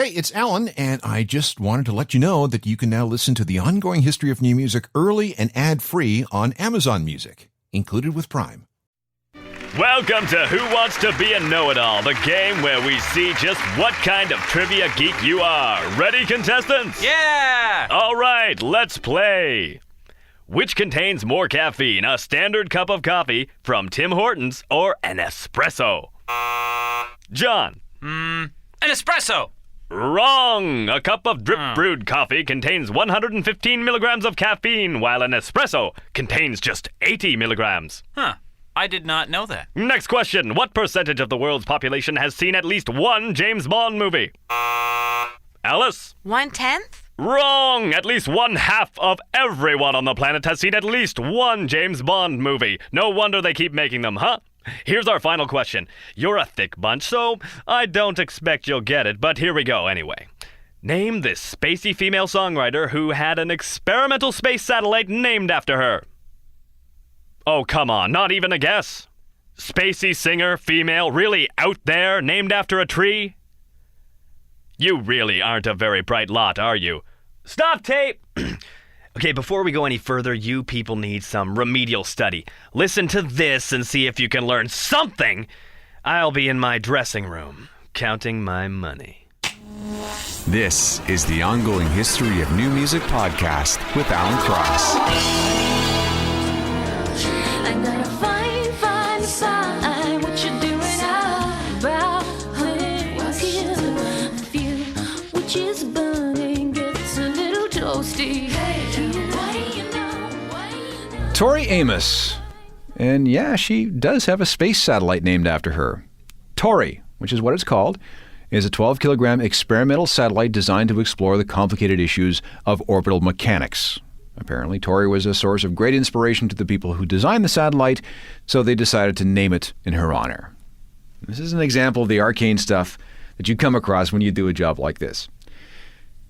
Hey, it's Alan, and I just wanted to let you know that you can now listen to the ongoing history of new music early and ad-free on Amazon Music, included with Prime. Welcome to Who Wants to Be a Know-It-All, the game where we see just what kind of trivia geek you are. Ready, contestants? Yeah! All right, let's play. Which contains more caffeine, a standard cup of coffee from Tim Hortons or an espresso? John. An espresso. Wrong! A cup of drip-brewed coffee contains 115 milligrams of caffeine, while an espresso contains just 80 milligrams. Huh. I did not know that. Next question. What percentage of the world's population has seen at least one James Bond movie? Alice? 1/10? Wrong! At least 1/2 of everyone on the planet has seen at least one James Bond movie. No wonder they keep making them, huh? Here's our final question. You're a thick bunch, so I don't expect you'll get it, but here we go anyway. Name this spacey female songwriter who had an experimental space satellite named after her. Oh, come on, not even a guess. Spacey singer, female, really out there, named after a tree? You really aren't a very bright lot, are you? Stop tape! Okay, before we go any further, you people need some remedial study. Listen to this and see if you can learn something. I'll be in my dressing room, counting my money. This is the Ongoing History of New Music podcast with Alan Cross. I gotta find sign what you're doing about when was here. The fuel which is burning gets a little toasty. Tori Amos. And yeah, she does have a space satellite named after her. Tori, which is what it's called, is a 12-kilogram experimental satellite designed to explore the complicated issues of orbital mechanics. Apparently, Tori was a source of great inspiration to the people who designed the satellite, so they decided to name it in her honor. This is an example of the arcane stuff that you come across when you do a job like this.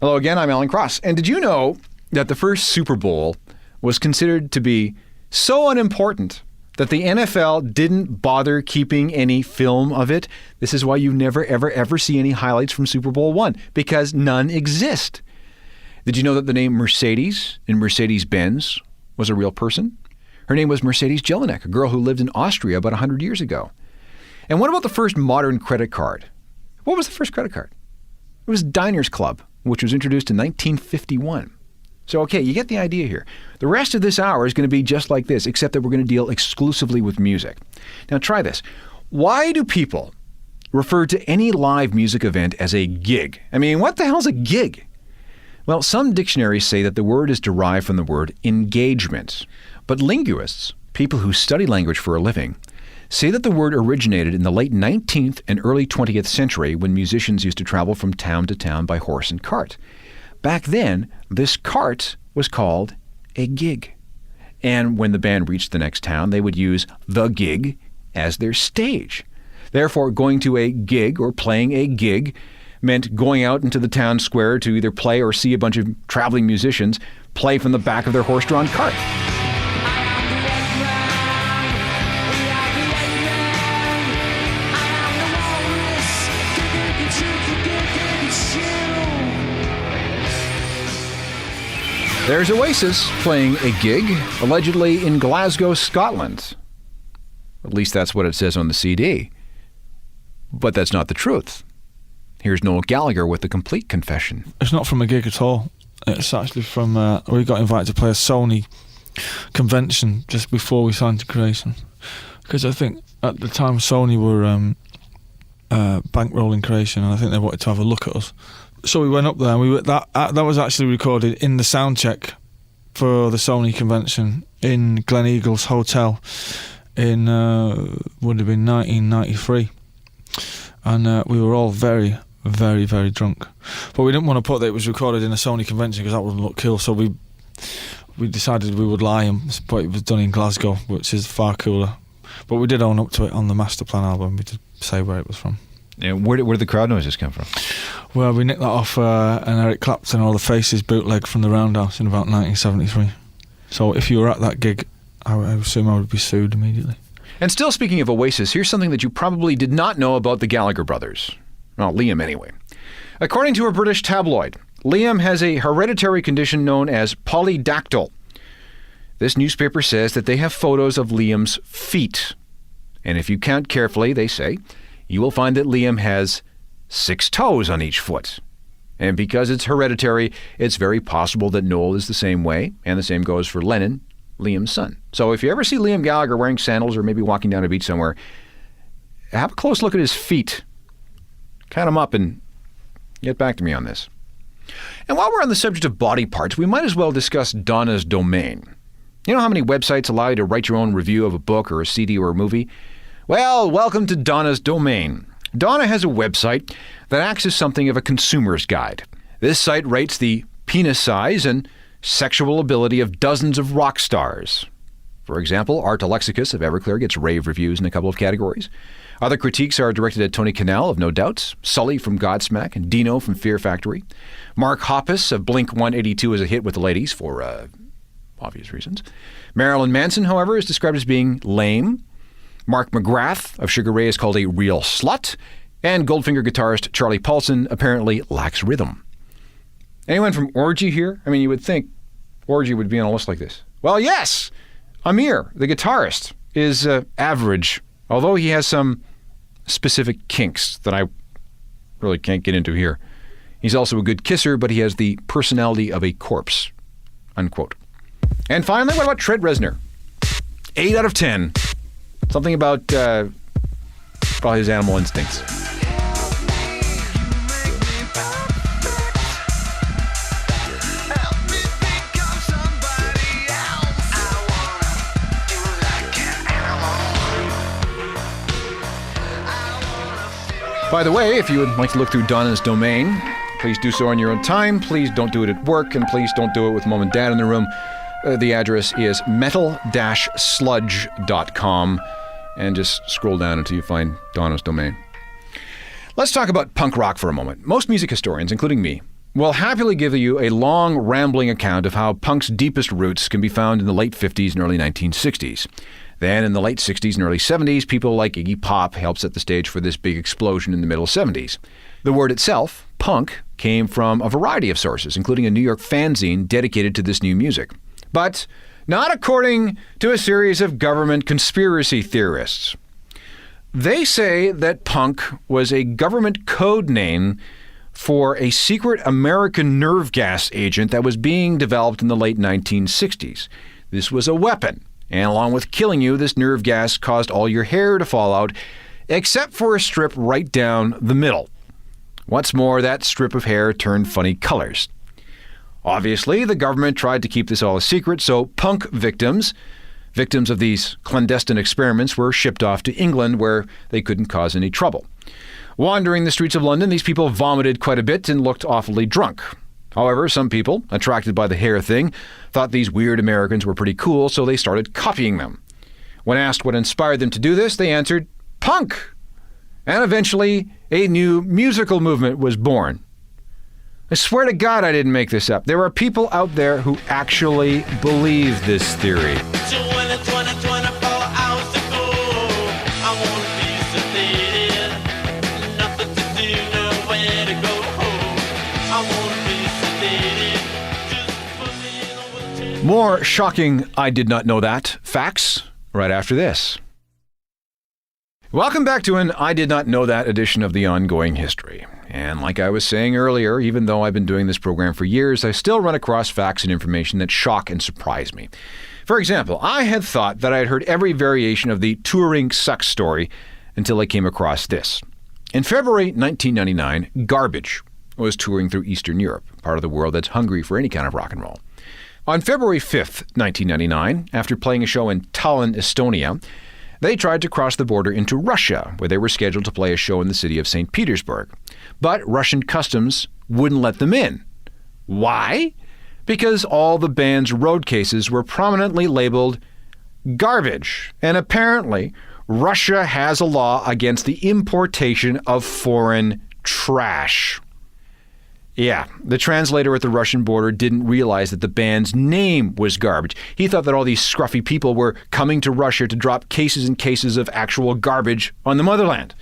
Hello again, I'm Alan Cross. And did you know that the first Super Bowl was considered to be so unimportant that the NFL didn't bother keeping any film of it? This is why you never, ever see any highlights from Super Bowl I, because none exist. Did you know that the name Mercedes in Mercedes-Benz was a real person? Her name was Mercedes Jelinek, a girl who lived in Austria about 100 years ago. And what about the first modern credit card? What was the first credit card? It was Diners Club, which was introduced in 1951. So, okay, you get the idea here. The rest of this hour is going to be just like this, except that we're going to deal exclusively with music. Now, try this. Why do people refer to any live music event as a gig? I mean, what the hell's a gig? Well, some dictionaries say that the word is derived from the word engagement. But linguists, people who study language for a living, say that the word originated in the late 19th and early 20th century when musicians used to travel from town to town by horse and cart. Back then, this cart was called a gig. And when the band reached the next town, they would use the gig as their stage. Therefore, going to a gig or playing a gig meant going out into the town square to either play or see a bunch of traveling musicians play from the back of their horse-drawn cart. There's Oasis playing a gig, allegedly in Glasgow, Scotland. At least that's what it says on the CD. But that's not the truth. Here's Noel Gallagher with the complete confession. It's not from a gig at all. It's actually from, we got invited to play a Sony convention just before we signed to Creation. Because I think at the time Sony were bankrolling Creation, and I think they wanted to have a look at us. So we went up there, and that was actually recorded in the sound check for the Sony convention in Glen Eagles Hotel in, would have been 1993. And we were all very, very, very drunk. But we didn't want to put that it was recorded in a Sony convention because that wouldn't look cool. So we decided we would lie and put it was done in Glasgow, which is far cooler. But we did own up to it on the Master Plan album. We did say where it was from. And where did the crowd noises come from? Well, we nicked that off an Eric Clapton All the Faces bootleg from the Roundhouse in about 1973. So if you were at that gig, I assume I would be sued immediately. And still speaking of Oasis, here's something that you probably did not know about the Gallagher brothers. Well, Liam anyway. According to a British tabloid, Liam has a hereditary condition known as polydactyl. This newspaper says that they have photos of Liam's feet. And if you count carefully, they say, you will find that Liam has 6 toes on each foot. And because it's hereditary, it's very possible that Noel is the same way, and the same goes for Lennon, Liam's son. So if you ever see Liam Gallagher wearing sandals or maybe walking down a beach somewhere, have a close look at his feet. Count them up and get back to me on this. And while we're on the subject of body parts, we might as well discuss Donna's Domain. You know how many websites allow you to write your own review of a book or a CD or a movie? Well, welcome to Donna's Domain. Donna has a website that acts as something of a consumer's guide. This site rates the penis size and sexual ability of dozens of rock stars. For example, Art Alexicus of Everclear gets rave reviews in a couple of categories. Other critiques are directed at Tony Cannell of No Doubts, Sully from Godsmack, and Dino from Fear Factory. Mark Hoppus of Blink-182 is a hit with the ladies for obvious reasons. Marilyn Manson, however, is described as being lame. Mark McGrath of Sugar Ray is called a real slut. And Goldfinger guitarist Charlie Paulson apparently lacks rhythm. Anyone from Orgy here? I mean, you would think Orgy would be on a list like this. Well, yes! Amir, the guitarist, is average, although he has some specific kinks that I really can't get into here. He's also a good kisser, but he has the personality of a corpse. Unquote. And finally, what about Trent Reznor? 8 out of 10. Something about probably his animal instincts. By the way, if you would like to look through Donna's Domain, please do so on your own time. Please don't do it at work, and please don't do it with mom and dad in the room. The address is metal-sludge.com, and just scroll down until you find Donna's Domain. Let's talk about punk rock for a moment. Most music historians, including me, will happily give you a long, rambling account of how punk's deepest roots can be found in the late 50s and early 1960s. Then, in the late 60s and early 70s, people like Iggy Pop helped set the stage for this big explosion in the middle 70s. The word itself, punk, came from a variety of sources, including a New York fanzine dedicated to this new music. But not according to a series of government conspiracy theorists. They say that punk was a government code name for a secret American nerve gas agent that was being developed in the late 1960s. This was a weapon. And along with killing you, this nerve gas caused all your hair to fall out, except for a strip right down the middle. What's more, that strip of hair turned funny colors. Obviously, the government tried to keep this all a secret, so punk victims of these clandestine experiments, were shipped off to England where they couldn't cause any trouble. Wandering the streets of London, these people vomited quite a bit and looked awfully drunk. However, some people, attracted by the hair thing, thought these weird Americans were pretty cool, so they started copying them. When asked what inspired them to do this, they answered, punk! And eventually, a new musical movement was born. I swear to God I didn't make this up. There are people out there who actually believe this theory. More shocking I did not know that facts right after this. Welcome back to an I Did Not Know That edition of The Ongoing History. And like I was saying earlier, even though I've been doing this program for years, I still run across facts and information that shock and surprise me. For example, I had thought that I had heard every variation of the touring sucks story until I came across this. In February 1999, Garbage was touring through Eastern Europe, part of the world that's hungry for any kind of rock and roll. On February 5th, 1999, after playing a show in Tallinn, Estonia, they tried to cross the border into Russia, where they were scheduled to play a show in the city of St. Petersburg. But Russian customs wouldn't let them in. Why? Because all the band's road cases were prominently labeled garbage. And apparently, Russia has a law against the importation of foreign trash. Yeah, the translator at the Russian border didn't realize that the band's name was Garbage. He thought that all these scruffy people were coming to Russia to drop cases and cases of actual garbage on the motherland.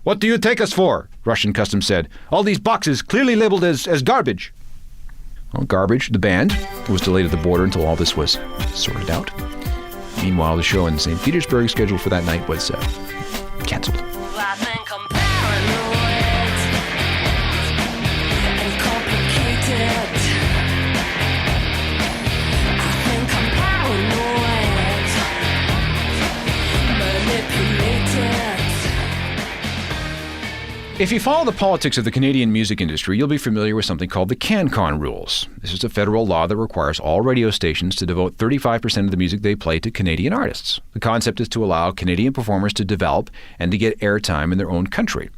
"What do you take us for?" Russian customs said. "All these boxes clearly labeled as garbage." Well, Garbage, the band, was delayed at the border until all this was sorted out. Meanwhile, the show in St. Petersburg scheduled for that night was cancelled. I think I'm paranoid and complicated. I think I'm paranoid, manipulated. If you follow the politics of the Canadian music industry, you'll be familiar with something called the CanCon rules. This is a federal law that requires all radio stations to devote 35% of the music they play to Canadian artists. The concept is to allow Canadian performers to develop and to get airtime in their own country.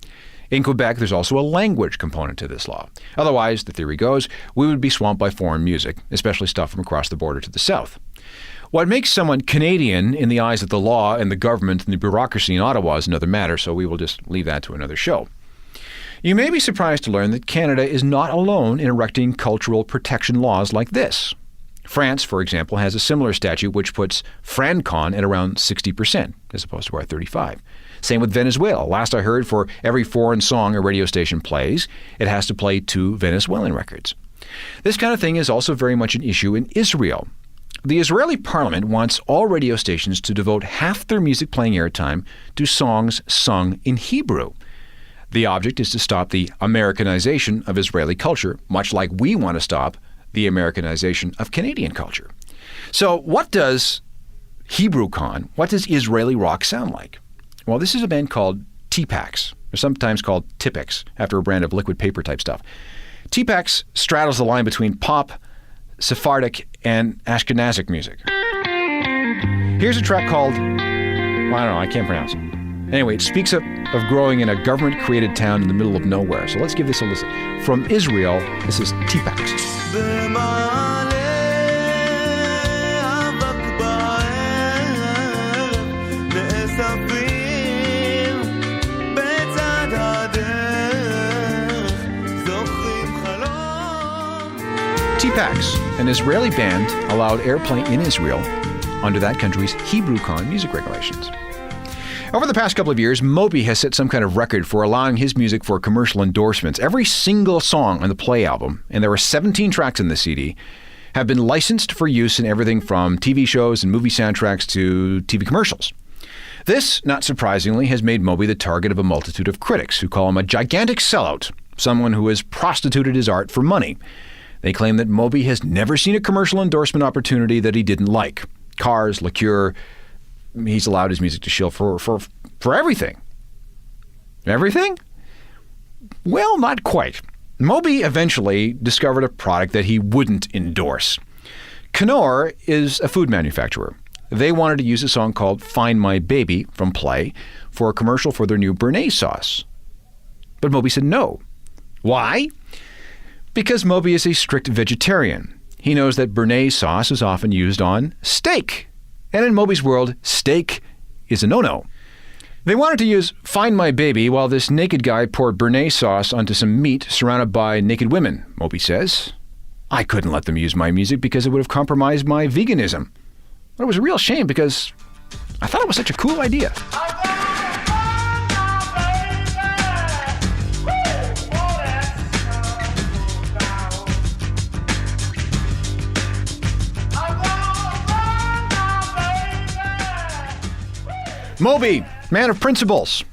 In Quebec, there's also a language component to this law. Otherwise, the theory goes, we would be swamped by foreign music, especially stuff from across the border to the south. What makes someone Canadian in the eyes of the law and the government and the bureaucracy in Ottawa is another matter, so we will just leave that to another show. You may be surprised to learn that Canada is not alone in erecting cultural protection laws like this. France, for example, has a similar statute which puts FranCon at around 60%, as opposed to our 35%. Same with Venezuela. Last I heard, for every foreign song a radio station plays, it has to play 2 Venezuelan records. This kind of thing is also very much an issue in Israel. The Israeli parliament wants all radio stations to devote half their music playing airtime to songs sung in Hebrew. The object is to stop the Americanization of Israeli culture, much like we want to stop the Americanization of Canadian culture. So what does HebrewCon, what does Israeli rock sound like? Well, this is a band called T-Pax, or sometimes called Tipex, after a brand of liquid paper type stuff. T-Pax straddles the line between pop, Sephardic, and Ashkenazic music. Here's a track called, well, I don't know, I can't pronounce it. Anyway, it speaks of growing in a government-created town in the middle of nowhere. So let's give this a listen. From Israel, this is T-Pax. T-Pax, an Israeli band, allowed airplay in Israel under that country's HebrewCon music regulations. Over the past couple of years, Moby has set some kind of record for allowing his music for commercial endorsements. Every single song on the Play album, and there are 17 tracks in the CD, have been licensed for use in everything from TV shows and movie soundtracks to TV commercials. This, not surprisingly, has made Moby the target of a multitude of critics who call him a gigantic sellout, someone who has prostituted his art for money. They claim that Moby has never seen a commercial endorsement opportunity that he didn't like. Cars, liqueur, he's allowed his music to shill for everything. Everything? Well, not quite. Moby eventually discovered a product that he wouldn't endorse. Knorr is a food manufacturer. They wanted to use a song called Find My Baby from Play for a commercial for their new Béarnaise sauce. But Moby said no. Why? Because Moby is a strict vegetarian. He knows that Béarnaise sauce is often used on steak. And in Moby's world, steak is a no-no. They wanted to use Find My Baby while this naked guy poured Béarnaise sauce onto some meat surrounded by naked women, Moby says. I couldn't let them use my music because it would have compromised my veganism. But it was a real shame because I thought it was such a cool idea. Moby, man of principles.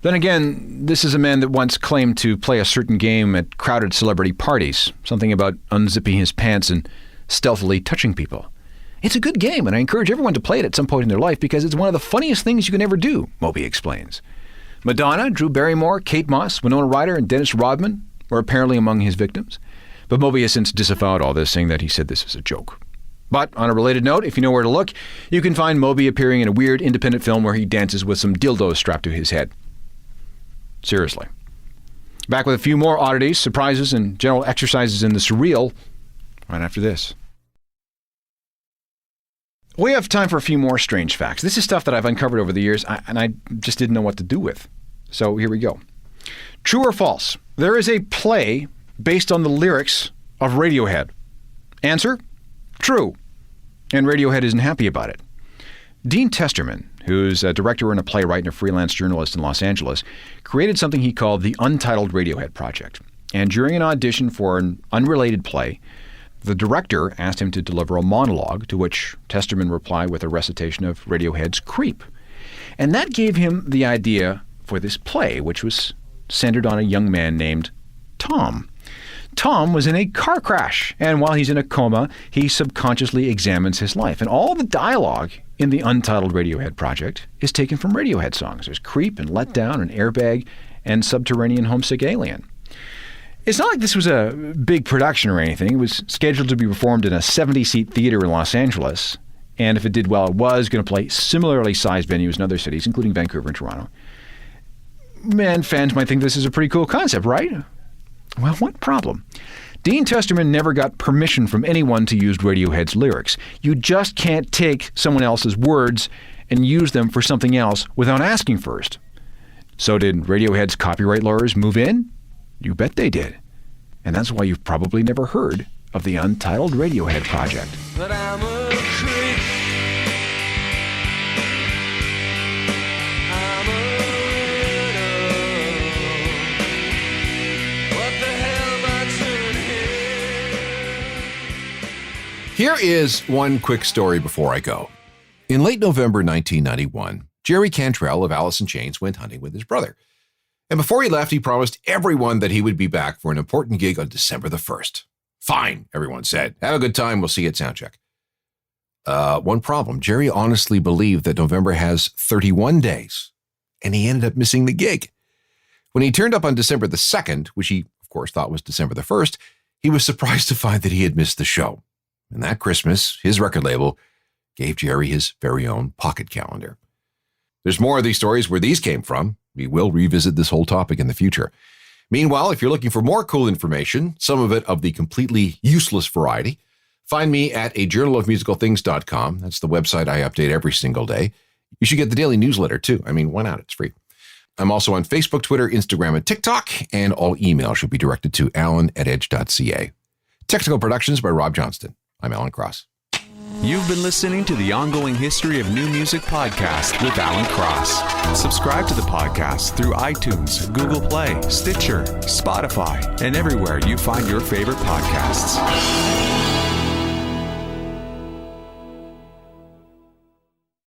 Then again, this is a man that once claimed to play a certain game at crowded celebrity parties, something about unzipping his pants and stealthily touching people. It's a good game, and I encourage everyone to play it at some point in their life because it's one of the funniest things you can ever do, Moby explains. Madonna, Drew Barrymore, Kate Moss, Winona Ryder, and Dennis Rodman were apparently among his victims. But Moby has since disavowed all this, saying that he said this is a joke. But on a related note, if you know where to look, you can find Moby appearing in a weird independent film where he dances with some dildos strapped to his head. Seriously. Back with a few more oddities, surprises, and general exercises in the surreal right after this. We have time for a few more strange facts. This is stuff that I've uncovered over the years, and I just didn't know what to do with. So here we go. True or false? There is a play based on the lyrics of Radiohead. Answer? True. And Radiohead isn't happy about it. Dean Testerman, who's a director and a playwright and a freelance journalist in Los Angeles, created something he called the Untitled Radiohead Project. And during an audition for an unrelated play, the director asked him to deliver a monologue, to which Testerman replied with a recitation of Radiohead's Creep. And that gave him the idea for this play, which was centered on a young man named Tom. Tom was in a car crash, and while he's in a coma, he subconsciously examines his life. And all the dialogue in the Untitled Radiohead Project is taken from Radiohead songs. There's Creep and Let Down and Airbag and Subterranean Homesick Alien. It's not like this was a big production or anything. It was scheduled to be performed in a 70-seat theater in Los Angeles. And if it did well, it was going to play similarly sized venues in other cities, including Vancouver and Toronto. Man, fans might think this is a pretty cool concept, right? Well, what problem? Dean Testerman never got permission from anyone to use Radiohead's lyrics. You just can't take someone else's words and use them for something else without asking first. So did Radiohead's copyright lawyers move in? You bet they did. And that's why you've probably never heard of the Untitled Radiohead Project. But I'm a creep. I'm a widow. What the hell am I doing here? Here is one quick story before I go. In late November 1991, Jerry Cantrell of Alice in Chains went hunting with his brother. And before he left, he promised everyone that he would be back for an important gig on December the 1st. Fine, everyone said. Have a good time. We'll see you at Soundcheck. One problem. Jerry honestly believed that November has 31 days, and he ended up missing the gig. When he turned up on December the 2nd, which he, of course, thought was December the 1st, he was surprised to find that he had missed the show. And that Christmas, his record label gave Jerry his very own pocket calendar. There's more of these stories where these came from. We will revisit this whole topic in the future. Meanwhile, if you're looking for more cool information, some of it of the completely useless variety, find me at ajournalofmusicalthings.com. That's the website I update every single day. You should get the daily newsletter too. I mean, why not? It's free. I'm also on Facebook, Twitter, Instagram, and TikTok, and all email should be directed to alan@edge.ca. Technical productions by Rob Johnston. I'm Alan Cross. You've been listening to the Ongoing History of New Music podcast with Alan Cross. Subscribe to the podcast through iTunes, Google Play, Stitcher, Spotify, and everywhere you find your favorite podcasts.